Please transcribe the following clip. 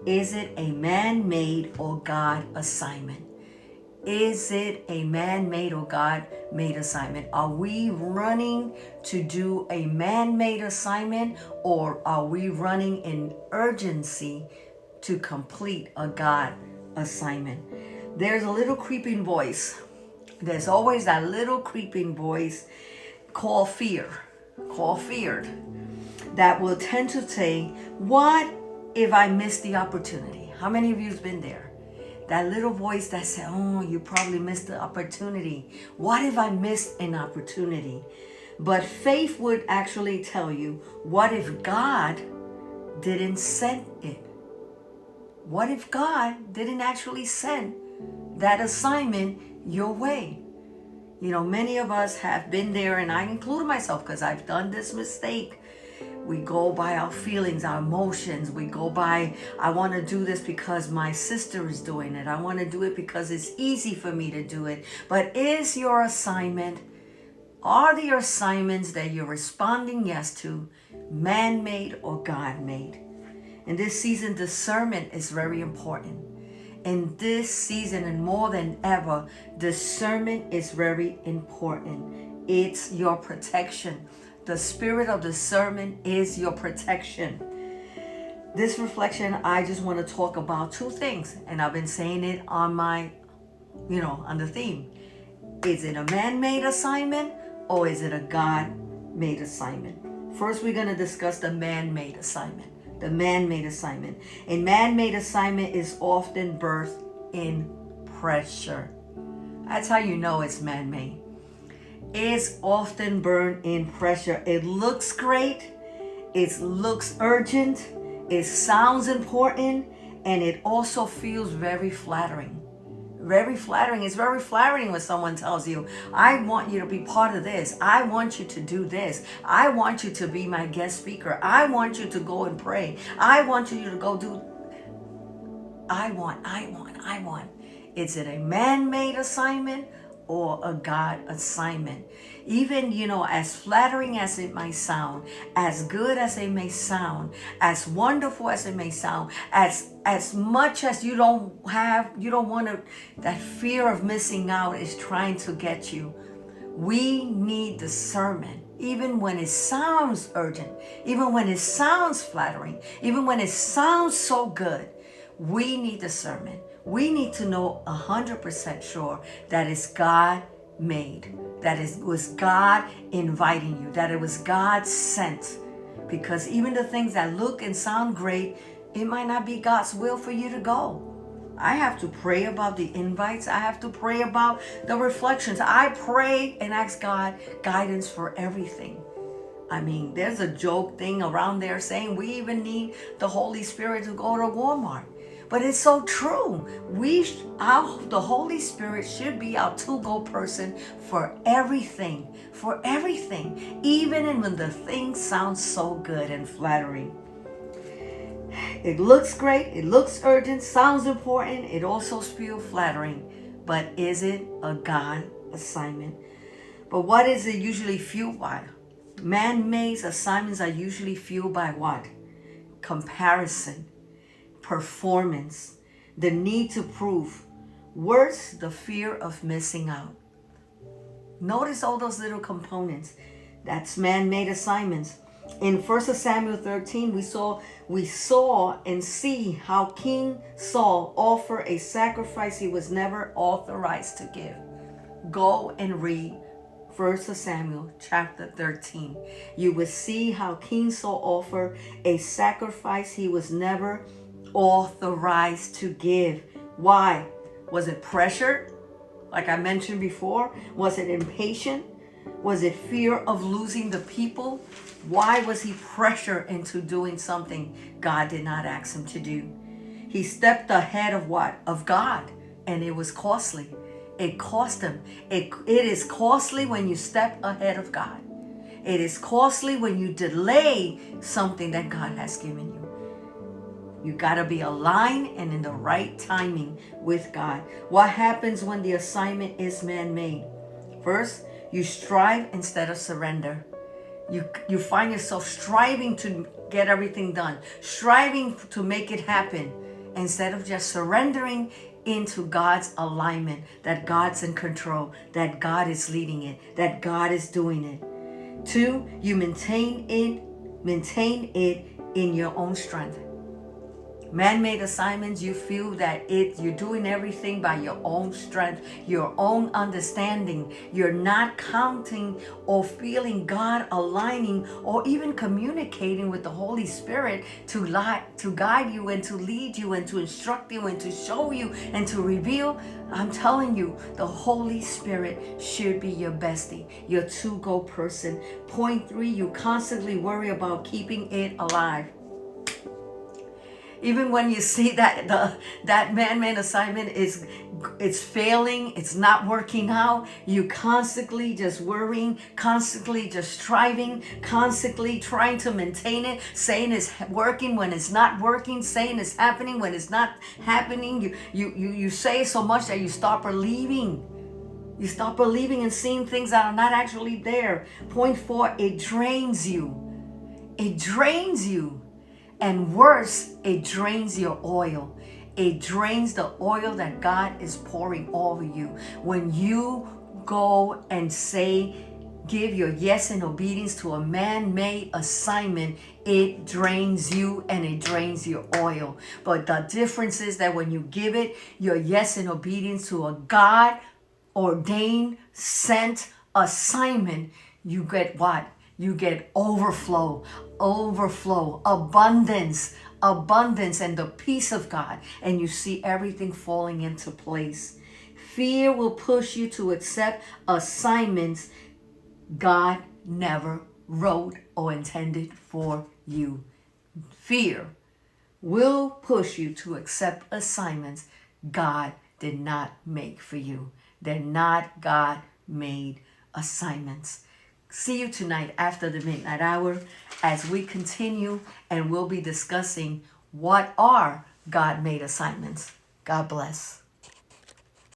Is it a man-made or God assignment? Is it a man-made or God-made assignment? Are we running to do a man-made assignment, or are we running in urgency to complete a God assignment? There's a little creeping voice. There's always that little creeping voice called fear, that will tend to say, what if I miss the opportunity? How many of you have been there? That little voice that said, oh, you probably missed the opportunity. What if I missed an opportunity? But faith would actually tell you, what if God didn't send it? What if God didn't actually send that assignment your way? You know, many of us have been there, and I include myself because I've done this mistake. We go by our feelings, our emotions. We go by, I want to do this because my sister is doing it. I want to do it because it's easy for me to do it. But is your assignment, are the assignments that you're responding yes to man-made or God-made? In this season, discernment is very important. In this season, and more than ever, discernment is very important. It's your protection. The spirit of discernment is your protection. This reflection, I just want to talk about two things, and I've been saying it on my, on the theme. Is it a man-made assignment, or is it a God-made assignment? First, we're going to discuss the man-made assignment. The man-made assignment. A man-made assignment is often birthed in pressure. That's how you know it's man-made. It's often burned in pressure. It looks great. It looks urgent. It sounds important. And it also feels very flattering. Very flattering. It's very flattering when someone tells you, I want you to be part of this. I want you to do this. I want you to be my guest speaker. I want you to go and pray. I want you to go do. I want. Is it a man-made assignment or a God assignment? Even, as flattering as it may sound, as good as it may sound, as wonderful as it may sound, as much as you don't want to, that fear of missing out is trying to get you. We need discernment. Even when it sounds urgent, even when it sounds flattering, even when it sounds so good, we need discernment. We need to know 100% sure that it's God made, that it was God inviting you, that it was God sent. Because even the things that look and sound great, it might not be God's will for you to go. I have to pray about the invites. I have to pray about the reflections. I pray and ask God guidance for everything. I mean, there's a joke thing around there saying we even need the Holy Spirit to go to Walmart. But it's so true. The Holy Spirit should be our to-go person for everything, even when the thing sounds so good and flattering. It looks great, it looks urgent, sounds important, it also feels flattering. But is it a God assignment? But what is it usually fueled by? Man-made assignments are usually fueled by what? Comparison, performance, the need to prove. Worse, the fear of missing out. Notice all those little components. That's man-made assignments. In 1 Samuel 13, we saw and see how King Saul offered a sacrifice he was never authorized to give. Go and read 1 Samuel chapter 13. You will see how King Saul offered a sacrifice he was never authorized to give. Why? Was it pressure? Like I mentioned before, was it impatient? Was it fear of losing the people? Why was he pressured into doing something God did not ask him to do? He stepped ahead of what? Of God. And it was costly. It cost him. It is costly when you step ahead of God. It is costly when you delay something that God has given you. You got to be aligned and in the right timing with God. What happens when the assignment is man-made? First, you strive instead of surrender. You find yourself striving to get everything done, striving to make it happen, instead of just surrendering into God's alignment, that God's in control, that God is leading it, that God is doing it. 2, you maintain it in your own strength. Man-made assignments, you feel that you're doing everything by your own strength, your own understanding. You're not counting or feeling God aligning or even communicating with the Holy Spirit to guide you and to lead you and to instruct you and to show you and to reveal. I'm telling you, the Holy Spirit should be your bestie, your to-go person. Point 3, you constantly worry about keeping it alive. Even when you see that that man-made assignment it's failing, it's not working out, you constantly just worrying, constantly just striving, constantly trying to maintain it, saying it's working when it's not working, saying it's happening when it's not happening. You say so much that you stop believing. You stop believing and seeing things that are not actually there. Point 4, it drains you. It drains you. And worse, it drains your oil. It drains the oil that God is pouring over you. When you go and give your yes and obedience to a man-made assignment, it drains you and it drains your oil. But the difference is that when you give it your yes and obedience to a God-ordained, sent assignment, you get what? You get overflow, abundance, and the peace of God. And you see everything falling into place. Fear will push you to accept assignments God never wrote or intended for you. Fear will push you to accept assignments God did not make for you. They're not God-made assignments. See you tonight after the midnight hour as we continue, and we'll be discussing what are God-made assignments. God bless.